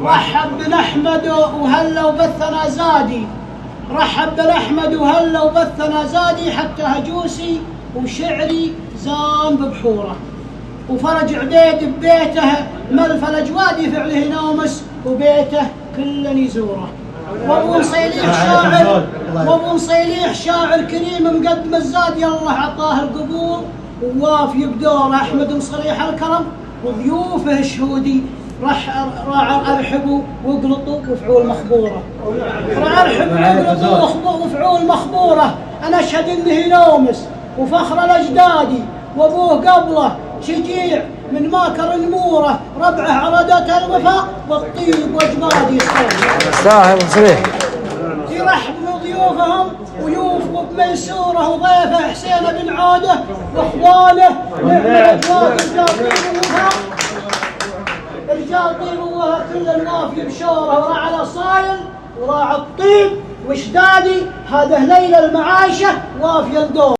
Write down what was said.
رحب بالأحمد وهلا وبثنا زادي، رحب بالأحمد وهلا وبثنا زادي، حتى هجوسي وشعري زان ببحوره، وفرج عبيد ببيته ملف الأجوادي فعله نومس وبيته كل يزوره. وابو نصيليح شاعر كريم مقدم الزاد، الله عطاه القبول ووافي بدور احمد نصليح الكرم، وضيوفه شهودي راح ارحبوا واقلطوا وفعول مخبوره، راح ارحبوا واقلطوا وفعول مخبوره. انا اشهد انه نومس وفخر الاجدادي، وابوه قبله شجيع من ماكر نموره، ربعه عرضته الوفاء والطيب واجبادي ساهر صريح. يرحب بضيوفهم ويوفقوا بميسوره وضيفه حسين بن عوده واخوانه، نعم الاجواد رجال طيب الله كل الوافي بشوره، وراعى الاصايل وراعى الطيب وشدادي، هذا ليل المعايشه وافي الدور.